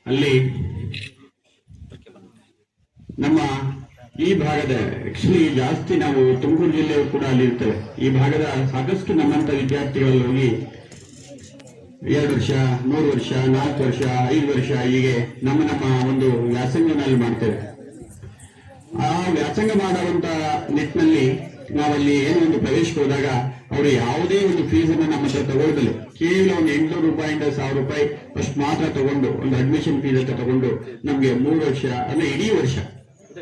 ಅಲ್ಲಿ ನಮ್ಮ ಈ ಭಾಗದ ಆಕ್ಚುಲಿ ಜಾಸ್ತಿ ನಾವು ತುಮಕೂರು ಜಿಲ್ಲೆಯವರು ಕೂಡ ಅಲ್ಲಿ ಇರ್ತೇವೆ. ಈ ಭಾಗದ ಸಾಕಷ್ಟು ನಮ್ಮಂತ ವಿದ್ಯಾರ್ಥಿಗಳಲ್ಲಿ ಹೋಗಿ 2 ವರ್ಷ, 3 ವರ್ಷ, 4 ವರ್ಷ, 5 ವರ್ಷ ಹೀಗೆ ನಮ್ಮ ಒಂದು ವ್ಯಾಸಂಗನಲ್ಲಿ ಮಾಡ್ತೇವೆ. ಆ ವ್ಯಾಸಂಗ ಮಾಡುವಂತ ನಿಟ್ಟಿನಲ್ಲಿ ನಾವಲ್ಲಿ ಏನೋ ಒಂದು ಪ್ರವೇಶಕ್ಕೆ ಹೋದಾಗ ಅವರು ಯಾವುದೇ ಒಂದು ಫೀಸ್ ಅನ್ನು ನಮ್ಮ ಹತ್ರ ತಗೊಳ್ದಲೆ ಕೇವಲ ಒಂದು 800 ರೂಪಾಯಿಂದ 1000 ರೂಪಾಯಿ ಅಷ್ಟು ಮಾತ್ರ ತಗೊಂಡು ಒಂದು ಅಡ್ಮಿಷನ್ ಫೀಸ್ ಅಂತ ತಗೊಂಡು ನಮ್ಗೆ 3 ವರ್ಷ ಅಂದ್ರೆ ಇಡೀ ವರ್ಷ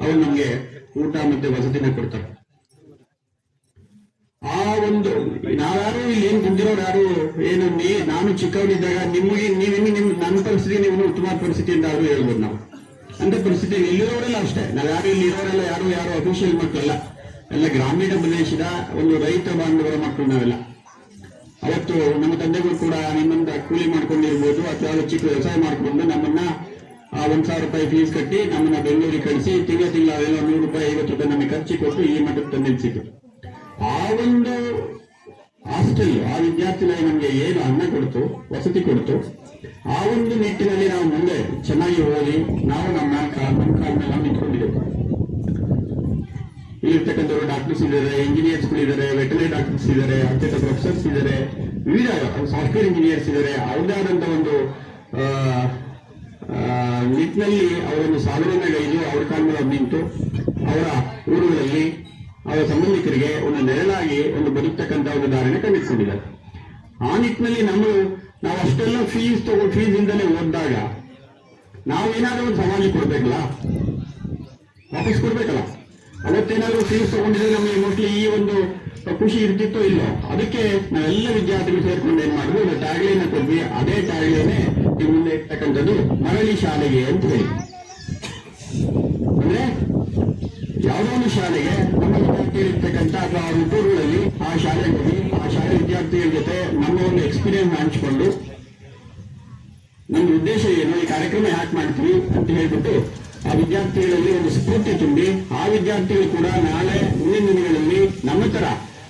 ಅವರು ನಮ್ಗೆ ಊಟ ಮತ್ತೆ ವಸತಿನ ಕೊಡ್ತಾರೆ. ಆ ಒಂದು ನಾವ್ಯಾರು ಇಲ್ಲಿ ಏನ್ ಕುಂದಿರೋರು ಯಾರು ಏನು ನಾನು ಚಿಕ್ಕವರಿದ್ದಾಗ ನಿಮಗೆ ನನ್ನ ಪರಿಸ್ಥಿತಿ ನೀವು ಉತ್ತಮ ಪರಿಸ್ಥಿತಿ ಅಂತ ಯಾರು ಹೇಳ್ಬೋದು. ನಾವು ಅಂತ ಪರಿಸ್ಥಿತಿ ಇಲ್ಲಿರೋರೆಲ್ಲ ಅಷ್ಟೇ. ನಾವ್ಯಾರು ಇಲ್ಲಿ ಇರೋರೆಲ್ಲ ಯಾರು ಅಫಿಷಿಯಲ್ ಮಕ್ಕಳಲ್ಲ, ಎಲ್ಲ ಗ್ರಾಮೀಣ ಪ್ರದೇಶದ ಒಂದು ರೈತ ಬಾಂಧವರ ಮಕ್ಕಳು ನಾವೆಲ್ಲ. ಅವತ್ತು ನಮ್ಮ ತಂದೆಗಳು ಕೂಡ ನಿಮ್ಮಂತ ಕೂಲಿ ಮಾಡ್ಕೊಂಡಿರ್ಬೋದು ಅಥವಾ ಚಿಕ್ಕ ವ್ಯವಸಾಯ ಮಾಡ್ಕೊಂಡು ನಮ್ಮನ್ನ 1,000 ರೂಪಾಯಿ ಫೀಸ್ ಕಟ್ಟಿ ನಮ್ಮನ್ನ ಬೆಂಗಳೂರಿಗೆ ಕಳಿಸಿ ತಿಂಗಳ 100 ರೂಪಾಯಿ 50 ರೂಪಾಯಿ ನಮಗೆ ಖರ್ಚು ಕೊಟ್ಟು ಈ ಮಟ್ಟಕ್ಕೆ ತಂದಿಸಿದ್ರು. ಆ ಒಂದು ಹಾಸ್ಟೆಲ್ ಆ ವಿದ್ಯಾರ್ಥಿಗಳಿಗೆ ನಮಗೆ ಏನು ಅನ್ನ ಕೊಡ್ತು, ವಸತಿ ಕೊಡ್ತು, ಆ ಒಂದು ನಿಟ್ಟಿನಲ್ಲಿ ನಾವು ಮುಂದೆ ಚೆನ್ನಾಗಿ ಓದಿ ನಾವು ನಮ್ಮ ಕಾಲ ಮೇಲೆ ನಾವು ನಿಂತ್ಕೊಂಡಿದ್ದೇವೆ. ಇಲ್ಲಿರ್ತಕ್ಕಂಥವ್ರು ಡಾಕ್ಟರ್ಸ್ ಇದ್ದಾರೆ, ಇಂಜಿನಿಯರ್ಸ್ಗಳಿದ್ದಾರೆ, ವೆಟನರಿ ಡಾಕ್ಟರ್ಸ್ ಇದ್ದಾರೆ, ಅತ್ಯಂತ ಪ್ರೊಫೆಸರ್ಸ್ ಇದ್ದಾರೆ, ವಿವಿಧ ಸಾಫ್ಟ್ವೇರ್ ಇಂಜಿನಿಯರ್ಸ್ ಇದ್ದಾರೆ. ಅವ್ರದೇ ಆದಂತ ಒಂದು ನಿಟ್ಟಿನಲ್ಲಿ ಅವರೊಂದು ಸಾಧನೆಯನ್ನು ಗೈದು ಅವ್ರ ಕಾಲ ಮೇಲೆ ನಿಂತು ಅವರ ಊರುಗಳಲ್ಲಿ ಅವರ ಸಂಬಂಧಿಕರಿಗೆ ಒಂದು ನೆರಳಾಗಿ ಒಂದು ಬದುಕ್ತಕ್ಕಂಥ ಒಂದು ಧಾರಣೆ ಕಂಡಿಟ್ಕೊಂಡಿದ್ದಾರೆ. ಆ ನಿಟ್ಟಿನಲ್ಲಿ ನಾವು ಅಷ್ಟೆಲ್ಲ ಫೀಸ್ ಇಂದಲೇ ಓದಿದಾಗ ನಾವೇನಾದ್ರೂ ಒಂದು ಸಮಾಜ ಕೊಡ್ಬೇಕಲ್ಲ, ವಾಪಸ್ ಕೊಡ್ಬೇಕಲ್ಲ. ಅವತ್ತೇನಾದ್ರೂ ಫೀಸ್ ತಗೊಂಡಿದ್ರೆ ನಮಗೆ ಮೋಸ್ಟ್ಲಿ ಈ ಒಂದು ಖುಷಿ ಇರ್ತಿತ್ತೋ ಇಲ್ಲೋ. ಅದಕ್ಕೆ ನಾವೆಲ್ಲ ವಿದ್ಯಾರ್ಥಿಗಳು ಸೇರ್ಕೊಂಡು ಏನ್ ಮಾಡಿದ್ರು, ಒಂದು ಟ್ಯಾಗ್ಲೈನ್ ಕೊಡ್ವಿ. ಅದೇ ಟ್ಯಾಗ್ಲೈನೆ ಈ ಮುಂದೆ ಇರ್ತಕ್ಕಂಥದ್ದು ಮರಳಿ ಶಾಲೆಗೆ ಅಂತ ಹೇಳಿ. ಅಂದ್ರೆ ಯಾವುದೋ ಒಂದು ಶಾಲೆಗೆ ನಮ್ಮ ವಿದ್ಯಾರ್ಥಿಗಳು ಇರ್ತಕ್ಕಂಥ ಅಥವಾ ಅವ್ರ ಹುಟ್ಟೂರುಗಳಲ್ಲಿ ಆ ಶಾಲೆಗೆ ಹೋಗಿ ಆ ಶಾಲೆ ವಿದ್ಯಾರ್ಥಿಗಳ ಜೊತೆ ನಮ್ಮ ಒಂದು ಎಕ್ಸ್ಪೀರಿಯನ್ಸ್ ಹಂಚಿಕೊಂಡು ನಮ್ದು ಉದ್ದೇಶ ಏನು, ಈ ಕಾರ್ಯಕ್ರಮ ಯಾಕೆ ಮಾಡ್ತೀವಿ ಅಂತ ಹೇಳ್ಬಿಟ್ಟು ಆ ವಿದ್ಯಾರ್ಥಿಗಳಲ್ಲಿ ಒಂದು ಸ್ಫೂರ್ತಿ ತುಂಬಿ ಆ ವಿದ್ಯಾರ್ಥಿಗಳು ಕೂಡ ನಾಳೆ ಮುಂದಿನ ದಿನಗಳಲ್ಲಿ ನಮ್ಮ ತರ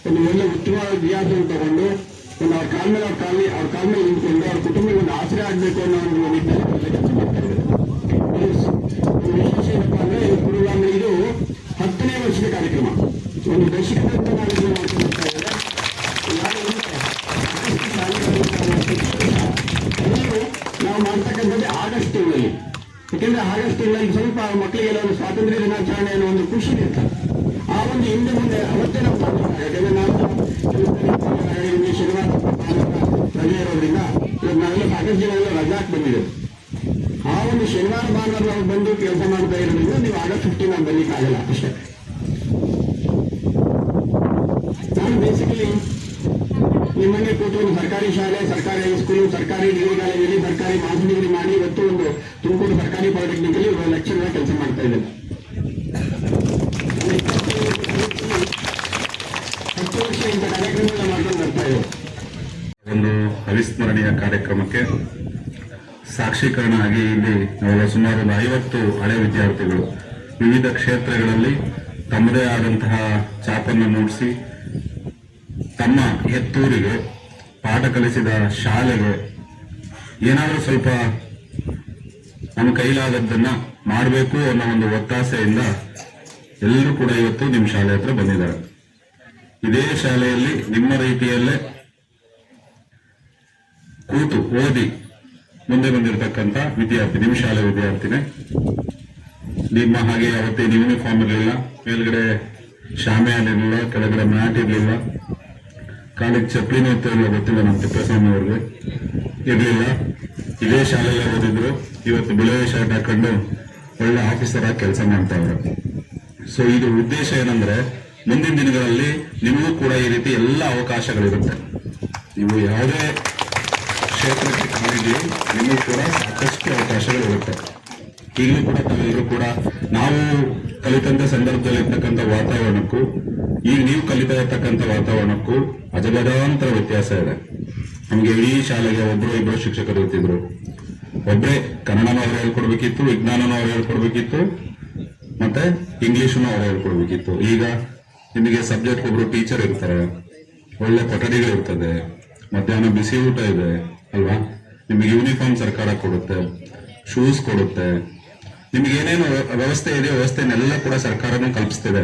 ಒಂದು ಒಳ್ಳೆ ಉತ್ತಮ ವಿದ್ಯಾರ್ಥಿಗಳು ತಗೊಂಡು ಒಂದು ಅವ್ರ ಕಾಲ ಮೇಲೆ ನಿಂತ್ಕೊಂಡು ಅವ್ರ ಕುಟುಂಬಕ್ಕೆ ಒಂದು ಆಸರೆ ಆಗ್ಬೇಕು ಅನ್ನೋ ಒಂದು ನಿಟ್ಟಿನಲ್ಲಿ ಕೆಲಸ ಮಾಡ್ತಾ ಇದ್ದಾರೆ. ವಿಶೇಷ ಏನಪ್ಪಾ ಅಂದ್ರೆ ಇದು 10ನೇ ವರ್ಷದ ಕಾರ್ಯಕ್ರಮ. ಒಂದು ದಶಕದಿಂದ ನಾವು ಇದು ಮಾಡ್ಕೊಂಡು ಹೋಗ್ತಾ ಇದ್ದಾರೆ. ನಾವು ಮಾಡ್ತಕ್ಕಂಥದ್ದು ಆಗಸ್ಟ್ ತಿಂಗಳಲ್ಲಿ. ಯಾಕೆಂದ್ರೆ ಆಗಸ್ಟ್ ತಿಂಗಳಲ್ಲಿ ಸ್ವಲ್ಪ ಮಕ್ಕಳಿಗೆಲ್ಲ ಒಂದು ಸ್ವಾತಂತ್ರ್ಯ ದಿನಾಚರಣೆ ಅನ್ನೋ ಒಂದು ಖುಷಿ ಇರ್ತದೆ. ಆ ಒಂದು ಹಿಂದೆ ಮುಂದೆ ಅವತ್ತೇ ನಾವು ಮಾಡ್ತಾರೆ. ಯಾಕಂದ್ರೆ ನಾವು ಶನಿವಾರ ರಜೆ ಇರೋದ್ರಿಂದ ನಾವೆಲ್ಲ ಸಾಕಷ್ಟು ಜನ ಎಲ್ಲ ರಜಾಕ್ ಬಂದಿದೆ. ಆ ಒಂದು ಶನಿವಾರ ಭಾನುವಾರ ನಾವು ಬಂದು ಕೆಲಸ ಮಾಡ್ತಾ ಇರೋದ್ರಿಂದ ನೀವು ಆಗಸ್ಟ್ 15 ನಾವು ಬರ್ಲಿಕ್ಕೆ ಆಗಲ್ಲ ಅಷ್ಟೇ. ನಾನು ಬೇಸಿಕಲಿ ನಿಮ್ಮನ್ನೇ ಕೂತ್ಕೊಂಡು ಸರ್ಕಾರಿ ಶಾಲೆ, ಸರ್ಕಾರಿ ಹೈಸ್ಕೂಲು, ಸರ್ಕಾರಿ ಡಿಗ್ರಿ ಕಾಲೇಜಲ್ಲಿ ಸರ್ಕಾರಿ ಮಾಸ್ಟರ್ ಡಿಗ್ರಿ ಮಾಡಿ ಇವತ್ತು ಒಂದು ತುಮಕೂರು ಸರ್ಕಾರಿ ಪಾಲಿಟೆಕ್ನಿಕ್ ಅಲ್ಲಿ ಲೆಕ್ಚರ್ ಕೆಲಸ ಮಾಡ್ತಾ ಇದ್ದೇನೆ. 10 ವರ್ಷ ಇಂಥ ಕಾರ್ಯಕ್ರಮಗಳನ್ನ ಮಾಡ್ಕೊಂಡು ಬರ್ತಾ ಇದ್ದೇವೆ. ಒಂದು ಅವಿಸ್ಮರಣೀಯ ಕಾರ್ಯಕ್ರಮಕ್ಕೆ ಸಾಕ್ಷೀಕರಣ ಆಗಿ ಇಲ್ಲಿ ನಾವು ಸುಮಾರು 50 ಹಳೆ ವಿದ್ಯಾರ್ಥಿಗಳು ವಿವಿಧ ಕ್ಷೇತ್ರಗಳಲ್ಲಿ ತಮ್ಮದೇ ಆದಂತಹ ಛಾಪನ್ನು ಮೂಡಿಸಿ ತಮ್ಮ ಹೆತ್ತೂರಿಗೆ ಪಾಠ ಕಲಿಸಿದ ಶಾಲೆಗೆ ಏನಾದರೂ ಸ್ವಲ್ಪ ನಮ್ಮ ಕೈಲಾದದ್ದನ್ನ ಮಾಡಬೇಕು ಅನ್ನೋ ಒಂದು ಒತ್ತಾಸೆಯಿಂದ ಎಲ್ಲರೂ ಕೂಡ ಇವತ್ತು ನಿಮ್ಮ ಶಾಲೆ ಹತ್ರ ಬಂದಿದ್ದಾರೆ. ಇದೇ ಶಾಲೆಯಲ್ಲಿ ನಿಮ್ಮ ರೀತಿಯಲ್ಲೇ ಕೂತು ಓದಿ ಮುಂದೆ ಬಂದಿರತಕ್ಕಂಥ ವಿದ್ಯಾರ್ಥಿ, ನಿಮ್ಮ ಶಾಲೆ ವಿದ್ಯಾರ್ಥಿನೇ. ನಿಮ್ಮ ಹಾಗೆ ಅವತ್ತೇನು ಯೂನಿಫಾರ್ಮ್ ಇರಲಿಲ್ಲ, ಮೇಲ್ಗಡೆ ಶಾಮಿಯಾನ ಇರಲಿಲ್ಲ, ಕೆಳಗಡೆ ಮ್ಯಾಟ್ ಇರಲಿಲ್ಲ, ಕಾಲಿಗೆ ಚಪ್ಪಲಿನೂ ಇರ್ತಿರಲಿಲ್ಲ, ಗೊತ್ತಿಲ್ಲ ನಮ್ಮ ತಿಪ್ಪೇಸ್ವಾಮಿ ಅವ್ರಿಗೆ ಇರಲಿಲ್ಲ. ಇದೇ ಶಾಲೆಯಲ್ಲೇ ಓದಿದ್ರು. ಇವತ್ತು ಬಿಳುವೆ ಶರ್ಟ್ ಹಾಕೊಂಡು ಒಳ್ಳೆ ಆಫೀಸರ್ ಆಗಿ ಕೆಲಸ ಮಾಡ್ತಾ ಇದ್ರು. ಸೊ ಇದು ಉದ್ದೇಶ ಏನಂದ್ರೆ ಮುಂದಿನ ದಿನಗಳಲ್ಲಿ ನಿಮಗೂ ಕೂಡ ಈ ರೀತಿ ಎಲ್ಲ ಅವಕಾಶಗಳಿರುತ್ತೆ. ನೀವು ಯಾವುದೇ ಕ್ಷೇತ್ರಕ್ಕೆ ಕಾಲಿಡಿ ನಿಮಗೂ ಕೂಡ ಸಾಕಷ್ಟು ಅವಕಾಶಗಳಿರುತ್ತೆ. ಈಗಲೂ ಕೂಡ ತಾವೆಲ್ಲರೂ ಕೂಡ ನಾವು ಕಲಿತಂತ ಸಂದರ್ಭದಲ್ಲಿ ಇರ್ತಕ್ಕಂಥ ವಾತಾವರಣಕ್ಕೂ ಈಗ ನೀವು ಕಲಿತಾ ಇರ್ತಕ್ಕಂಥ ವಾತಾವರಣಕ್ಕೂ ಅಜಗಜಾಂತರ ವ್ಯತ್ಯಾಸ ಇದೆ. ನಮ್ಗೆ ಇಡೀ ಶಾಲೆಗೆ ಒಬ್ರು ಇಬ್ಬರು ಶಿಕ್ಷಕರು ಇರ್ತಿದ್ರು. ಒಬ್ಬರೇ ಕನ್ನಡನೂ ಅವ್ರು ಹೇಳ್ಕೊಡ್ಬೇಕಿತ್ತು, ವಿಜ್ಞಾನನೂ ಅವ್ರು ಹೇಳ್ಕೊಡ್ಬೇಕಿತ್ತು, ಮತ್ತೆ ಇಂಗ್ಲಿಷನ್ನು ಅವ್ರು ಹೇಳ್ಕೊಡ್ಬೇಕಿತ್ತು. ಈಗ ನಿಮಗೆ ಸಬ್ಜೆಕ್ಟ್ ಒಬ್ರು ಟೀಚರ್ ಇರ್ತಾರೆ, ಒಳ್ಳೆ ಕೊಠಡಿಗಳಿರ್ತದೆ, ಮಧ್ಯಾಹ್ನ ಬಿಸಿ ಊಟ ಇದೆ ಅಲ್ವಾ, ನಿಮಗೆ ಯೂನಿಫಾರ್ಮ್ ಸರ್ಕಾರ ಕೊಡುತ್ತೆ, ಶೂಸ್ ಕೊಡುತ್ತೆ, ನಿಮ್ಗೆ ಏನೇನು ವ್ಯವಸ್ಥೆ ಇದೆ ವ್ಯವಸ್ಥೆನೆಲ್ಲ ಕೂಡ ಸರ್ಕಾರನೂ ಕಲ್ಪಿಸ್ತಿದೆ.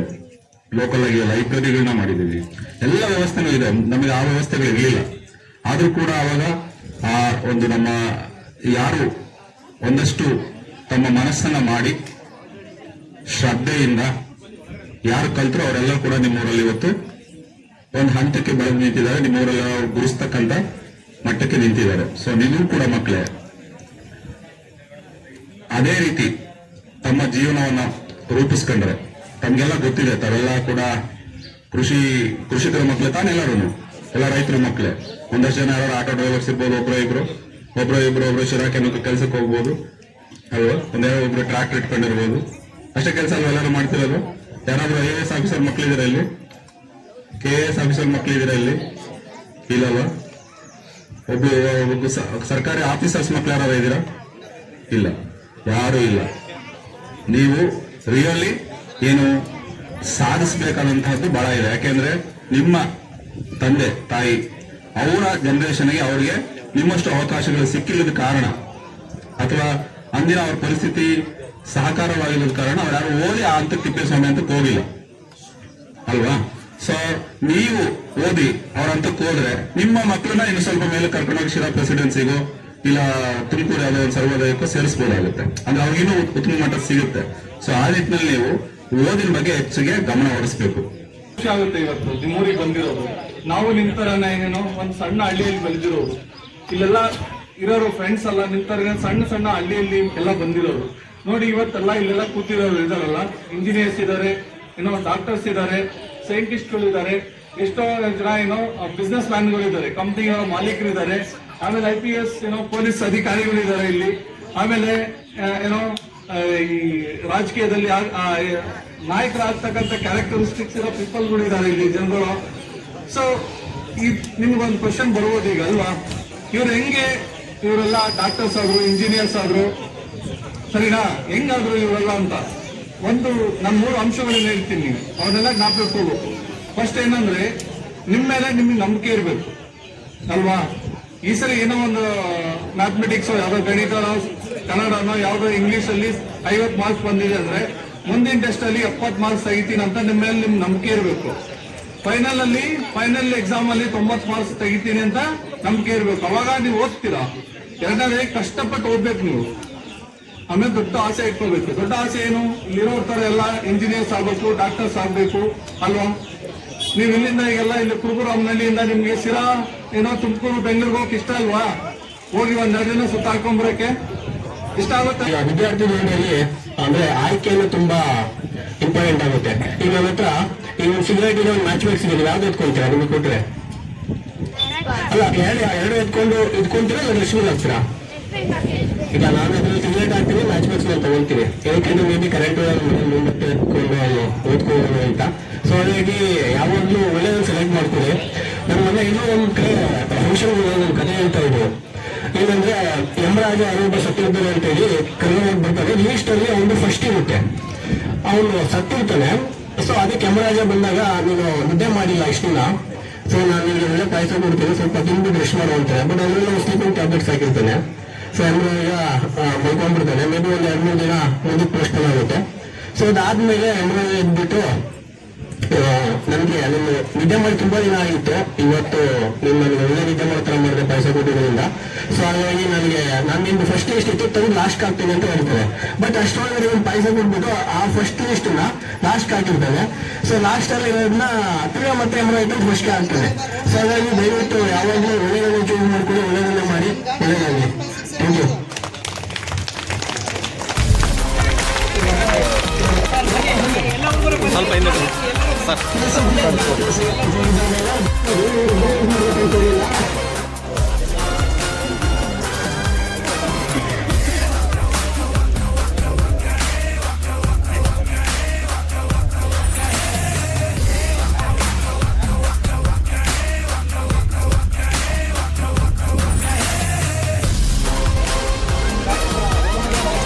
ಲೋಕಲ್ ಆಗಿ ಲೈಬ್ರರಿಗಳನ್ನ ಮಾಡಿದೀವಿ, ಎಲ್ಲ ವ್ಯವಸ್ಥೆನೂ ಇದೆ. ನಮಗೆ ಆ ವ್ಯವಸ್ಥೆಗಳು ಇರಲಿಲ್ಲ. ಆದ್ರೂ ಕೂಡ ಅವಾಗ ಆ ಒಂದು ನಮ್ಮ ಯಾರು ಒಂದಷ್ಟು ತಮ್ಮ ಮನಸ್ಸನ್ನ ಮಾಡಿ ಶ್ರದ್ಧೆಯಿಂದ ಯಾರು ಕಲ್ತರು ಅವರೆಲ್ಲ ಕೂಡ ನಿಮ್ಮೂರಲ್ಲಿ ಇವತ್ತು ಒಂದು ಹಂತಕ್ಕೆ ಬೆಳೆದು ನಿಂತಿದ್ದಾರೆ. ನಿಮ್ಮೂರೆಲ್ಲ ಗುರುಸ್ತಕ್ಕಂಥ ಮಟ್ಟಕ್ಕೆ ನಿಂತಿದ್ದಾರೆ. ಸೊ ನೀವು ಕೂಡ ಮಕ್ಕಳೇ ಅದೇ ರೀತಿ ತಮ್ಮ ಜೀವನವನ್ನ ರೂಪಿಸ್ಕೊಂಡ್ರೆ, ತಮ್ಗೆಲ್ಲ ಗೊತ್ತಿದೆ, ತಾವೆಲ್ಲ ಕೂಡ ಕೃಷಿಕರ ಮಕ್ಕಳೇ ತಾನೆಲ್ಲರೂ, ಎಲ್ಲ ರೈತರ ಮಕ್ಕಳೇ. ಒಂದಷ್ಟು ಜನ ಯಾರು ಆಟೋ ಡ್ರೈವರ್ಸ್ ಇರ್ಬೋದು, ಒಬ್ರು ಇಬ್ರು ಶಿರಾಕೆನಕ್ಕೆ ಕೆಲ್ಸಕ್ಕೆ ಹೋಗ್ಬೋದು ಅಲ್ವಾ, ಒಬ್ರು ಟ್ರ್ಯಾಕ್ಟರ್ ಇಟ್ಕೊಂಡಿರ್ಬೋದು. ಅಷ್ಟೇ ಕೆಲಸ ಅಲ್ವಾ ಎಲ್ಲರೂ ಮಾಡ್ತಿರೋದು. ಯಾರಾದ್ರೂ IAS ಆಫೀಸರ್ ಮಕ್ಕಳಿದ್ದೀರಾ ಇಲ್ಲಿ? KAS ಆಫೀಸರ್ ಮಕ್ಕಳಿದ್ದೀರಾ ಇಲ್ಲಿ? ಇಲ್ಲಲ್ವಾ? ಒಬ್ರು ಸರ್ಕಾರಿ ಆಫೀಸರ್ಸ್ ಮಕ್ಕಳು ಯಾರು ಇದ್ದೀರಾ? ಇಲ್ಲ, ಯಾರು ಇಲ್ಲ. ನೀವು ರಿಯಲಿ ಏನು ಸಾಧಿಸಬೇಕಾದಂತಹದ್ದು ಬಹಳ ಇದೆ. ಯಾಕೆಂದ್ರೆ ನಿಮ್ಮ ತಂದೆ ತಾಯಿ ಅವರ ಜನರೇಷನ್ಗೆ ಅವರಿಗೆ ನಿಮ್ಮಷ್ಟು ಅವಕಾಶಗಳು ಸಿಕ್ಕಿಲ್ಲದ ಕಾರಣ, ಅಥವಾ ಅಂದಿನ ಅವ್ರ ಪರಿಸ್ಥಿತಿ ಸಹಕಾರವಾಗಿಲ್ಲದ ಕಾರಣ ಅವ್ರು ಯಾರು ಓದಿ ಆ ಹಂತಕ್ಕೆ ತಿಪ್ಪೇಸ್ವಾಮಿ ಅಂತ ಹೋಗಿಲ್ಲ ಅಲ್ವಾ. ಸೊ ನೀವು ಓದಿ ಅವ್ರ ಹಂತಕ್ಕೆ ಹೋದ್ರೆ ನಿಮ್ಮ ಮಕ್ಕಳನ್ನ ಇನ್ನು ಸ್ವಲ್ಪ ಮೇಲೆ ಕರ್ಕೊಂಡೋಗಿ ಶಿರಾ ಪ್ರೆಸಿಡೆನ್ಸಿಗೋ ಇಲ್ಲ ತುಮಕೂರು ಯಾವುದೋ ಒಂದು ಸರ್ವೋದಯಕ್ಕೂ ಸೇರಿಸಬಹುದಾಗುತ್ತೆ. ಅಂದ್ರೆ ಅವ್ರಿಗಿನ್ನೂ ಉತ್ತಮ ಮಟ್ಟ ಸಿಗುತ್ತೆ. ಸೊ ಆ ನಿಟ್ಟಿನಲ್ಲಿ ನೀವು ಓದಿನ ಬಗ್ಗೆ ಹೆಚ್ಚಿಗೆ ಗಮನ ಹರಿಸಬೇಕು. ಖುಷಿ ಆಗುತ್ತೆ ಇವತ್ತು ನಿಮ್ಮೂರಿಗೆ ಬಂದಿರೋದು. ನಾವು ನಿಂತರನ ಏನೋ ಒಂದು ಸಣ್ಣ ಹಳ್ಳಿಯಲ್ಲಿ ಬೆಳೆದಿರೋದು, ಇಲ್ಲೆಲ್ಲ ಇರೋರು ಫ್ರೆಂಡ್ಸ್ ಎಲ್ಲ ನಿಂತರ ಸಣ್ಣ ಸಣ್ಣ ಹಳ್ಳಿಯಲ್ಲಿ ಎಲ್ಲ ಬಂದಿರೋರು ನೋಡಿ. ಇವತ್ತೆಲ್ಲ ಇಲ್ಲೆಲ್ಲ ಕೂತಿರೋರು ಇದಾರಲ್ಲ, ಇಂಜಿನಿಯರ್ಸ್ ಇದ್ದಾರೆ, ಏನೋ ಡಾಕ್ಟರ್ಸ್ ಇದ್ದಾರೆ, ಸೈಂಟಿಸ್ಟ್ಗಳು ಇದ್ದಾರೆ, ಎಷ್ಟೋ ಜನ ಏನೋ ಬಿಸ್ನೆಸ್ ಮ್ಯಾನ್ಗಳು ಇದ್ದಾರೆ, ಕಂಪ್ನಿಗಳ ಮಾಲೀಕರು ಇದ್ದಾರೆ, ಆಮೇಲೆ IPS ಏನೋ ಪೊಲೀಸ್ ಅಧಿಕಾರಿಗಳಿದ್ದಾರೆ ಇಲ್ಲಿ, ಆಮೇಲೆ ಏನೋ ಈ ರಾಜಕೀಯದಲ್ಲಿ ನಾಯಕರಾಗ್ತಕ್ಕಂಥ ಕ್ಯಾರೆಕ್ಟರಿಸ್ಟಿಕ್ಸ್ ಇರೋ ಪೀಪಲ್ಗಳು ಇದ್ದಾರೆ ಇಲ್ಲಿ ಜನಗಳು. ಸೊ ನಿಮ್ಗೊಂದು ಕ್ವಶನ್ ಬರ್ಬೋದು ಈಗ ಅಲ್ವಾ, ಇವ್ರು ಹೆಂಗೆ ಇವರೆಲ್ಲ ಡಾಕ್ಟರ್ಸ್ ಆದ್ರು, ಇಂಜಿನಿಯರ್ಸ್ ಆದ್ರು, ಸರಿನಾ, ಹೆಂಗಾದ್ರು ಇವರೆಲ್ಲ ಅಂತ ಒಂದು ನಾನು 3 ಅಂಶಗಳನ್ನ ಹೇಳ್ತೀನಿ, ನೀವು ಅವನ್ನೆಲ್ಲ ಜ್ಞಾಪಕ. ಫಸ್ಟ್ ಏನಂದ್ರೆ ನಿಮ್ಮ ಮೇಲೆ ನಿಮ್ಗೆ ನಂಬಿಕೆ ಇರಬೇಕು ಅಲ್ವಾ. ಈ ಸರಿ ಏನೋ ಒಂದು ಮ್ಯಾಥಮೆಟಿಕ್ಸ್ ಯಾವ್ದೋ ಗಣಿತನೋ ಕನ್ನಡನೋ ಯಾವ್ದೋ ಇಂಗ್ಲಿಷ್ ಅಲ್ಲಿ 50 ಮಾರ್ಕ್ಸ್ ಬಂದಿದೆ ಅಂದ್ರೆ ಮುಂದಿನ ಟೆಸ್ಟ್ ಅಲ್ಲಿ 70 ಮಾರ್ಕ್ಸ್ ತೆಗಿತೀನಿ ಅಂತ ನಿಮ್ಮ ಮೇಲೆ ನಿಮ್ಗೆ ನಂಬಿಕೆ ಇರಬೇಕು. ಫೈನಲ್ ಎಕ್ಸಾಮ್ ಅಲ್ಲಿ 90 ಮಾರ್ಕ್ಸ್ ತೆಗಿತೀನಿ ಅಂತ ನಂಬಿಕೆ ಇರಬೇಕು. ಅವಾಗ ನೀವು ಓದ್ತೀರಾ. ಎರಡನೇ ಕಷ್ಟಪಟ್ಟು ಓದ್ಬೇಕು ನೀವು. ಆಮೇಲೆ ದೊಡ್ಡ ಆಸೆ ಇಟ್ಕೋಬೇಕು. ದೊಡ್ಡ ಆಸೆ ಏನು, ಇಲ್ಲಿರೋ ತರ ಎಲ್ಲ ಇಂಜಿನಿಯರ್ಸ್ ಆಗ್ಬೇಕು, ಡಾಕ್ಟರ್ಸ್ ಆಗ್ಬೇಕು ಅಲ್ವಾ. ನೀವು ಇಲ್ಲಿಂದ ಈಗೆಲ್ಲ ಇಲ್ಲಿ ಕುರುಬುರಾಮ್ನಳ್ಳಿಯಿಂದ ನಿಮ್ಗೆ ಶಿರಾ ಏನೋ ತುಮಕೂರು ಬೆಂಗಳೂರಿಗೆ ಹೋಗಕ್ಕೆ ಇಷ್ಟ ಅಲ್ವಾ, ಹೋಗಿ ಒಂದೆರಡು ದಿನ ಸುತ್ತಾಕೊಂಬರಕ್ಕೆ ಇಷ್ಟ ಆಗುತ್ತೆ. ವಿದ್ಯಾರ್ಥಿಗಳಲ್ಲಿ ಅಂದ್ರೆ ಆಯ್ಕೆಯನ್ನು ತುಂಬಾ ಇಂಪಾರ್ಟೆಂಟ್ ಆಗುತ್ತೆ. ಈಗ ನನ್ನ ಹತ್ರ ಈಗ ಒಂದು ಸಿಗರೇಟ್ ಇದೆ, ಒಂದು ಮ್ಯಾಚ್ ಇದೆ, ಯಾವ್ದು ಎತ್ಕೊಂತೀರಾ? ನಿಮಗೆ ಕೊಟ್ರೆ ಅಲ್ಲ, ಎರಡು ಇದ್ಕೊಂತೀರಾ ಇಲ್ಲ ರಿಶ್ವಲ್ ಹಾಕ್ತೀರಾ? ಈಗ ನಾನು ಅದ್ರಲ್ಲಿ ಸಿಗರೇಟ್ ಹಾಕ್ತೀನಿ, ಮ್ಯಾಚ್ ಬಾಕ್ಸ್ ನಾನು ತಗೊಳ್ತೀನಿ. ಯಾಕೆಂದ್ರೆ ಮೇ ಬಿ ಕರೆಂಟ್ ಮುಂದಕ್ಕೆ ಎತ್ಕೊಂಡು ಓದ್ಕೊಂಡು ಅಂತ. ಸೊ ಹಾಗಾಗಿ ಯಾವಾಗಲೂ ಒಳ್ಳೆಯದನ್ನು ಸೆಲೆಕ್ಟ್ ಮಾಡ್ಕೊಳ್ಳಿ. ನನ್ನ ಮನೆ ಇನ್ನೂ ಒಂದು ಕಡೆ ಫಂಕ್ಷನ್ ಒಂದು ಕಥೆ ಹೇಳ್ತಾ ಇದ್ರು. ಏನಂದ್ರೆ ಯಮರಾಜ ಅರೂಪ ಸತ್ತಿರ್ತಾರೆ ಅಂತ ಹೇಳಿ ಕನ್ನಡ ಬರ್ತಾರೆ. ಲೀಸ್ಟ್ ಅಲ್ಲಿ ಒಂದು ಫಸ್ಟ್ ಇರುತ್ತೆ, ಅವನು ಸತ್ತಿರ್ತಾನೆ. ಸೊ ಅದಕ್ಕೆ ಯಮರಾಜ ಬಂದಾಗ ನೀನು ನಿದ್ದೆ ಮಾಡಿಲ್ಲ ಇಷ್ಟು ದಿನ, ಸೊ ನಾನು ನಿಮಗೆ ಒಳ್ಳೆ ಪಾಯಸ ಕೊಡ್ತೀನಿ, ಸ್ವಲ್ಪ ತಿಂದ್ಬಿಟ್ಟು ರೆಸ್ಟ್ ಮಾಡುವಂತಾರೆ. ಬಟ್ ಅವರೆಲ್ಲ ಸ್ಲೀಪಿಂಗ್ ಟ್ಯಾಬ್ಲೆಟ್ಸ್ ಹಾಕಿರ್ತಾನೆ. ಸೊ ಯಮರಾಜ ಮಲ್ಕೊಂಡ್ಬಿಡ್ತಾನೆ. ಮೇ ಬಿ ಒಂದು 2-3 ದಿನ ಮುಂದಕ್ಕೆ ಪೋಸ್ಟ್ಪೋನ್ ಆಗುತ್ತೆ. ಸೊ ಅದಾದ್ಮೇಲೆ ಯಮರಾಜ ಎದ್ಬಿಟ್ಟು ನನಗೆ ನಿದ್ದೆ ಮಾಡಿ ತುಂಬಾ ದಿನ ಆಗಿತ್ತು, ಇವತ್ತು ನೀನು ನನಗೆ ಒಳ್ಳೆ ನಿದ್ದೆ ಮಾಡ್ತಾರೆ ಮಾಡಿದೆ ಪಾಯಸ ಕೊಟ್ಟಿದ್ದರಿಂದ. ಸೊ ಹಾಗಾಗಿ ನಾನು ನಿಮ್ದು ಫಸ್ಟ್ ಲಿಸ್ಟ್ ಇತ್ತು ತಂದು ಲಾಸ್ಟ್ ಆಗ್ತೀನಿ ಅಂತ ಹೇಳ್ತಾರೆ. ಬಟ್ ಅಷ್ಟೊಳಗಡೆ ಒಂದು ಪಾಯಸ ಕೊಟ್ಬಿಟ್ಟು ಆ ಫಸ್ಟ್ ಲಿಸ್ಟ್ ನ ಲಾಸ್ಟ್ ಹಾಕಿರ್ತಾನೆ. ಸೊ ಲಾಸ್ಟ್ ಅಲ್ಲಿ ಇರೋದನ್ನ ತಿರ್ಗಾ ಮತ್ತೆ ಏನಾಯ್ತು ಫಸ್ಟ್ ಆಗ್ತಾನೆ. ಸೊ ಹಾಗಾಗಿ ದಯವಿಟ್ಟು ಯಾವಾಗಲೂ ಒಳ್ಳೆಯದನ್ನು ಚೂಸ್ ಮಾಡ್ಕೊಂಡು ಒಳ್ಳೆಯದನ್ನ ಮಾಡಿ ಒಳ್ಳೆಯದಾಗಲಿ. Thank you. ಸ್ವಲ್ಪ ಹಿಂದೆ ಸರ್